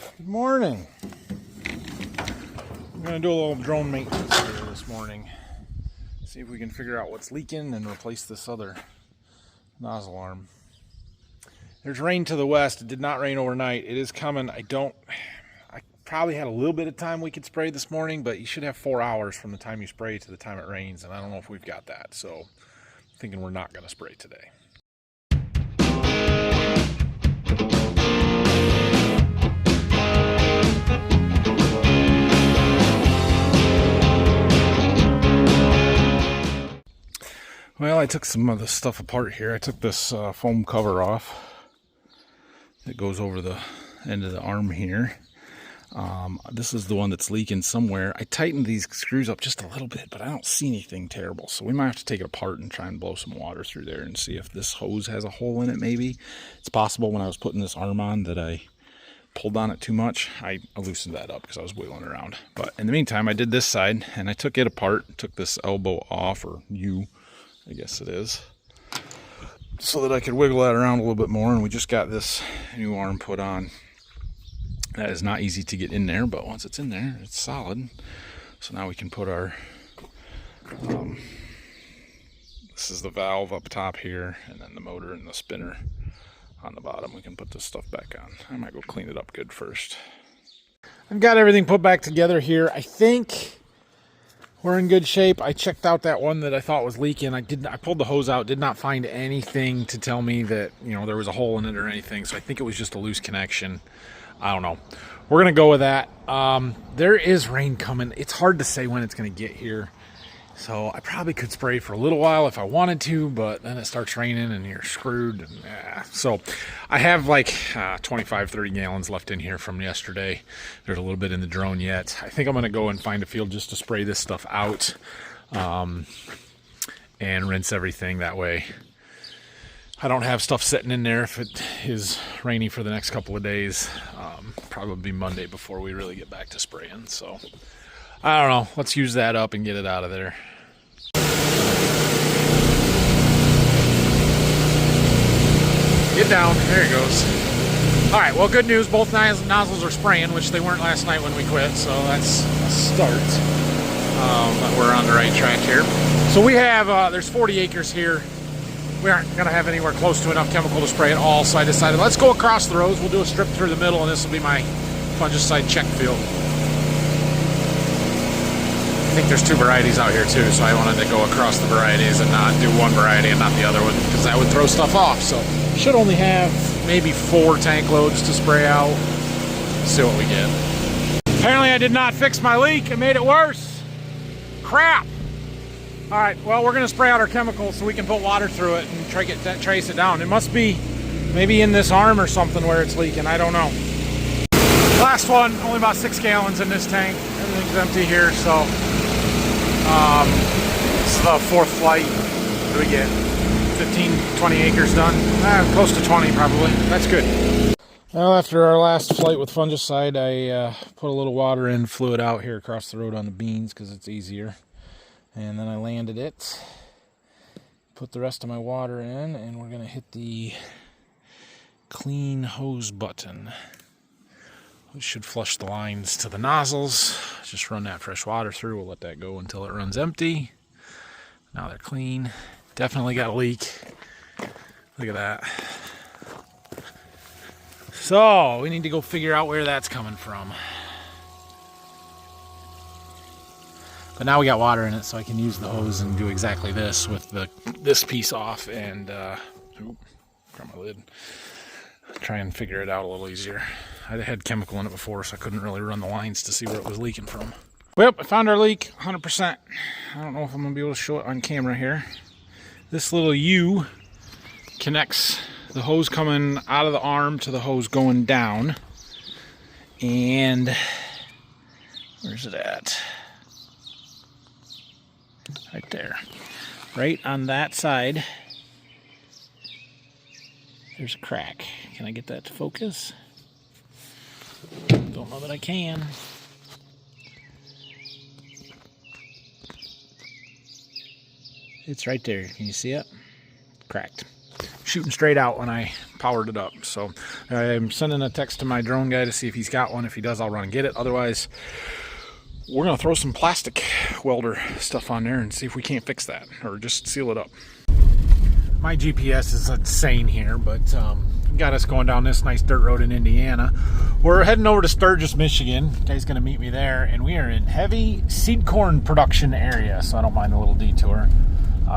Good morning. I'm going to do a little drone maintenance here this morning. See if we can figure out what's leaking and replace this other nozzle arm. There's rain to the west. It did not rain overnight. It is coming. I probably had a little bit of time we could spray this morning, but you should have 4 hours from the time you spray to the time it rains, and I don't know if we've got that. So I'm thinking we're not going to spray today. Well, I took some of the stuff apart here. I took this foam cover off. It goes over the end of the arm here. This is the one that's leaking somewhere. I tightened these screws up just a little bit, but I don't see anything terrible. So we might have to take it apart and try and blow some water through there and see if this hose has a hole in it maybe. It's possible when I was putting this arm on that I pulled on it too much. I loosened that up because I was wheeling around. But in the meantime, I did this side and I took it apart, took this elbow off, or I guess it is, so that I could wiggle that around a little bit more. And we just got this new arm put on. That is not easy to get in there, but once it's in there, it's solid. So now we can put our, this is the valve up top here, and then the motor and the spinner on the bottom. We can put this stuff back on. I might go clean it up good first. I've got everything put back together here. I think we're in good shape. I checked out that one that I thought was leaking. I pulled the hose out, did not find anything to tell me that, there was a hole in it or anything. So I think it was just a loose connection. I don't know. We're going to go with that. There is rain coming. It's hard to say when it's going to get here. So I probably could spray for a little while if I wanted to, but then it starts raining and you're screwed. So I have like 25, 30 gallons left in here from yesterday. There's a little bit in the drone yet. I think I'm going to go and find a field just to spray this stuff out and rinse everything that way. I don't have stuff sitting in there if it is rainy for the next couple of days. Probably Monday before we really get back to spraying. So I don't know. Let's use that up and get it out of there. Get down. There it goes. All right. Well, good news. Both nozzles are spraying, which they weren't last night when we quit. So that's a start. But we're on the right track here. So we have, there's 40 acres here. We aren't going to have anywhere close to enough chemical to spray it all. So I decided, let's go across the rows. We'll do a strip through the middle, and this will be my fungicide check field. I think there's 2 varieties out here too, so I wanted to go across the varieties and not do one variety and not the other one, because that would throw stuff off. So should only have maybe 4 tank loads to spray out. See what we get. Apparently I did not fix my leak. It made it worse. Crap. All right, well, we're gonna spray out our chemicals so we can put water through it and trace it down. It must be maybe in this arm or something where it's leaking. I don't know. Last one, only about 6 gallons in this tank. Everything's empty here, so this is the 4th flight. What do we get? 15, 20 acres done? Close to 20 probably. That's good. Well, after our last flight with fungicide, I put a little water in, flew it out here across the road on the beans because it's easier. And then I landed it, put the rest of my water in, and we're going to hit the clean hose button. We should flush the lines to the nozzles. Just run that fresh water through. We'll let that go until it runs empty. Now they're clean. Definitely got a leak. Look at that. So we need to go figure out where that's coming from. But now we got water in it, so I can use the hose and do exactly this with this piece off and from my lid. Try and figure it out a little easier. I had chemical in it before, so I couldn't really run the lines to see where it was leaking from. Well, I found our leak 100%. I don't know if I'm going to be able to show it on camera here. This little U connects the hose coming out of the arm to the hose going down. And where's it at? Right there. Right on that side. There's a crack. Can I get that to focus? Don't know that I can. It's right there. Can you see it? Cracked. shooting straight out when I powered it up. So I'm sending a text to my drone guy to see if he's got one. If he does, I'll run and get it. Otherwise, we're going to throw some plastic welder stuff on there and see if we can't fix that or just seal it up. My GPS is insane here, but got us going down this nice dirt road in Indiana. We're heading over to Sturgis, Michigan. Guy's going to meet me there, and we are in heavy seed corn production area, so I don't mind a little detour.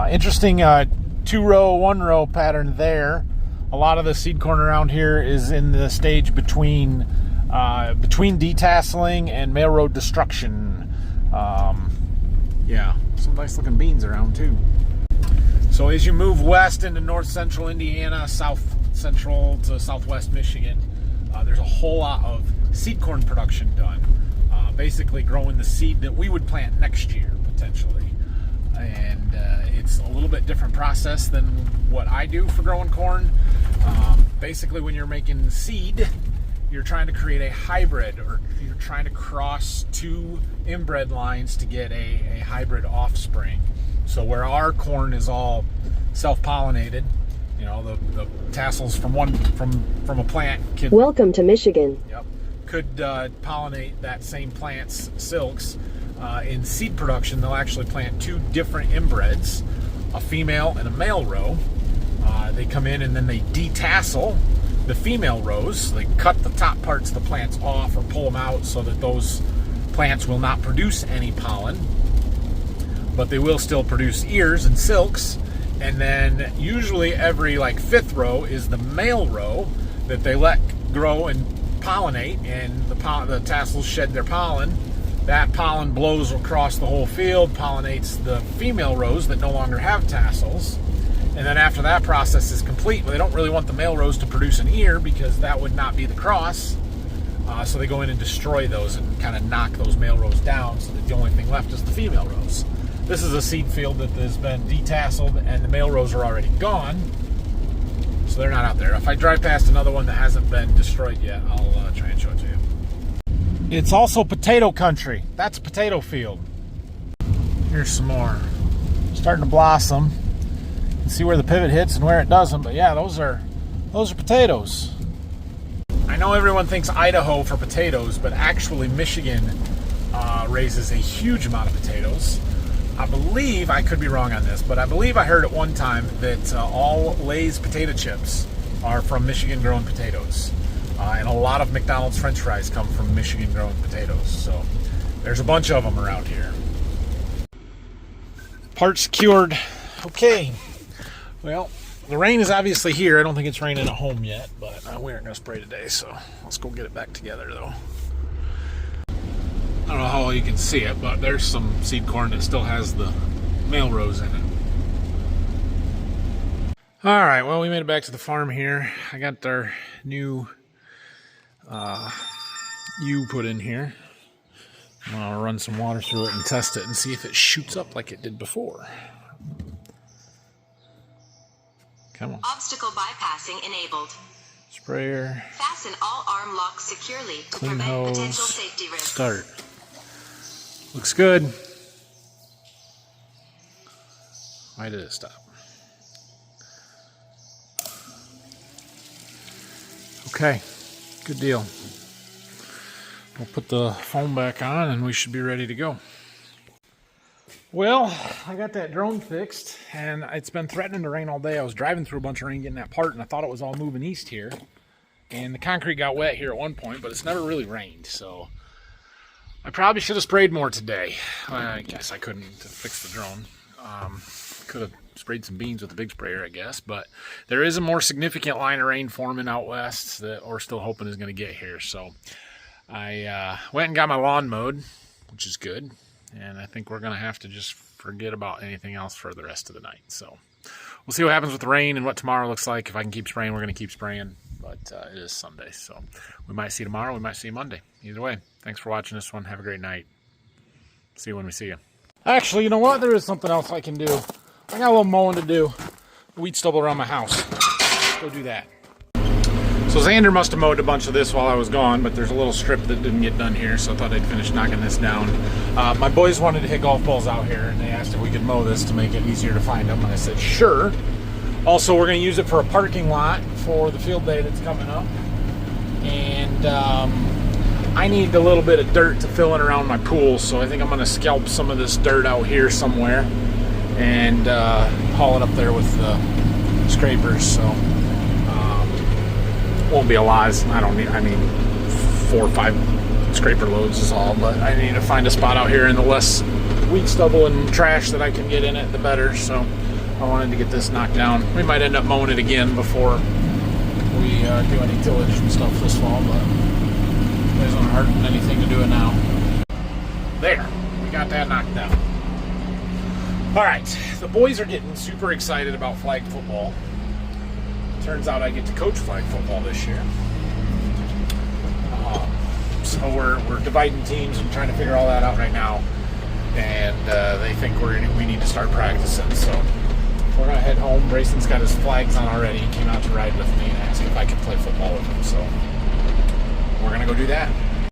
Interesting 2-row, 1-row pattern there. A lot of the seed corn around here is in the stage between detasseling and mail road destruction. Yeah, some nice looking beans around too. So as you move west into north central Indiana, south central to southwest Michigan, there's a whole lot of seed corn production done. Basically growing the seed that we would plant next year, potentially. And it's a little bit different process than what I do for growing corn. Basically, when you're making seed, you're trying to create a hybrid, or you're trying to cross two inbred lines to get a hybrid offspring. So where our corn is all self-pollinated, you know, the tassels from a plant could, welcome to Michigan. Yep, could pollinate that same plant's silks. In seed production, they'll actually plant two different inbreds, a female and a male row. They come in and then they detassel the female rows. They cut the top parts of the plants off or pull them out so that those plants will not produce any pollen, but they will still produce ears and silks. And then usually every like 5th row is the male row that they let grow and pollinate, and the tassels shed their pollen. That pollen blows across the whole field, pollinates the female rows that no longer have tassels. And then after that process is complete, they don't really want the male rows to produce an ear because that would not be the cross. So they go in and destroy those and kind of knock those male rows down so that the only thing left is the female rows. This is a seed field that has been detasseled and the male rows are already gone. So they're not out there. If I drive past another one that hasn't been destroyed yet, I'll try and show it to you. It's also potato country. That's a potato field. Here's some more. Starting to blossom. You can see where the pivot hits and where it doesn't, but yeah, those are potatoes. I know everyone thinks Idaho for potatoes, but actually Michigan raises a huge amount of potatoes. I believe, I could be wrong on this, but I believe I heard at one time that all Lay's potato chips are from Michigan grown potatoes. And a lot of McDonald's French fries come from Michigan grown potatoes. So there's a bunch of them around here. Part secured. Okay. Well, the rain is obviously here. I don't think it's raining at home yet, but we aren't going to spray today, so let's go get it back together, though. I don't know how well you can see it, but there's some seed corn that still has the male rows in it. All right, well, we made it back to the farm here. I got our new U put in here. I'll run some water through it and test it and see if it shoots up like it did before. Come on. Obstacle bypassing enabled. Sprayer. Fasten all arm locks securely to Clean prevent hose. potential safety risks. Start. Looks good. Why did it stop? Okay, good deal. We'll put the foam back on and we should be ready to go. Well, I got that drone fixed and it's been threatening to rain all day. I was driving through a bunch of rain getting that part and I thought it was all moving east here. And the concrete got wet here at one point, but it's never really rained. So I probably should have sprayed more today. I guess I couldn't to fix the drone. Could have sprayed some beans with the big sprayer, I guess. But there is a more significant line of rain forming out west that we're still hoping is going to get here. So I went and got my lawn mowed, which is good. And I think we're going to have to just forget about anything else for the rest of the night. So we'll see what happens with the rain and what tomorrow looks like. If I can keep spraying, we're going to keep spraying. But it is Sunday, so we might see tomorrow. We might see Monday. Either way, thanks for watching this one. Have a great night. See you when we see you. Actually, you know what? There is something else I can do. I got a little mowing to do. Weed stubble around my house. Let's go do that. So Xander must have mowed a bunch of this while I was gone, but there's a little strip that didn't get done here, so I thought I'd finish knocking this down. My boys wanted to hit golf balls out here, and they asked if we could mow this to make it easier to find them, and I said, sure. Also, we're going to use it for a parking lot for the field day that's coming up. And I need a little bit of dirt to fill in around my pool, so I think I'm going to scalp some of this dirt out here somewhere and haul it up there with the scrapers. So won't be a lot. I mean 4 or 5 scraper loads is all, but I need to find a spot out here, and the less weed stubble and trash that I can get in it, the better. So I wanted to get this knocked down. We might end up mowing it again before we do any tillage and stuff this fall, but it doesn't hurt anything to do it now. There, we got that knocked down. All right, the boys are getting super excited about flag football. Turns out I get to coach flag football this year. So we're dividing teams and trying to figure all that out right now. And they think we need to start practicing. So we're going to head home. Brayson's got his flags on already. He came out to ride with me and asked if I could play football with him. So we're going to go do that.